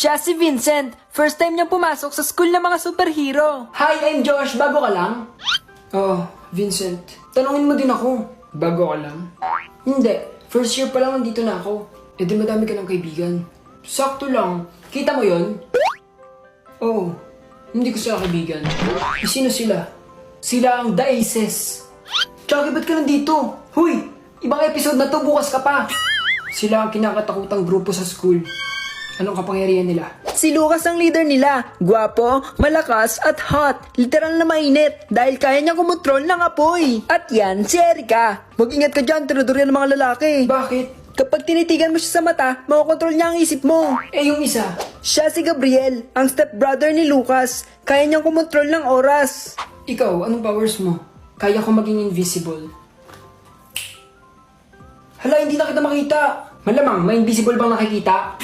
Siya si Vincent. First time niyang pumasok sa school ng mga superhero. Hi, I'm Josh. Bago ka lang? Oh, Vincent. Tanungin mo din ako. Bago ka lang? Hindi. First year pa lang nandito na ako. E di madami ka ng kaibigan. Sakto lang. Kita mo yon? Oo. Hindi ko sila kaibigan. E sino sila? Sila ang The Aces. Tsaka ba't ka nandito? Huy! Ibang episode na to, bukas ka pa. Sila ang kinakatakutang grupo sa school. Anong kapangyarihan nila? Si Lucas ang leader nila. Gwapo, malakas at hot. Literal na mainit dahil kaya niya kumontrol ng apoy. At yan, si Erica. Mag-ingat ka dyan, tinudor yan ng mga lalaki. Bakit? Kapag tinitigan mo siya sa mata, makokontrol niya ang isip mo. Eh yung isa? Siya si Gabriel, ang stepbrother ni Lucas. Kaya niyang kumontrol ng oras. Ikaw, anong powers mo? Kaya ko maging invisible. Hala, hindi na kita makita. Malamang, may invisible bang nakikita?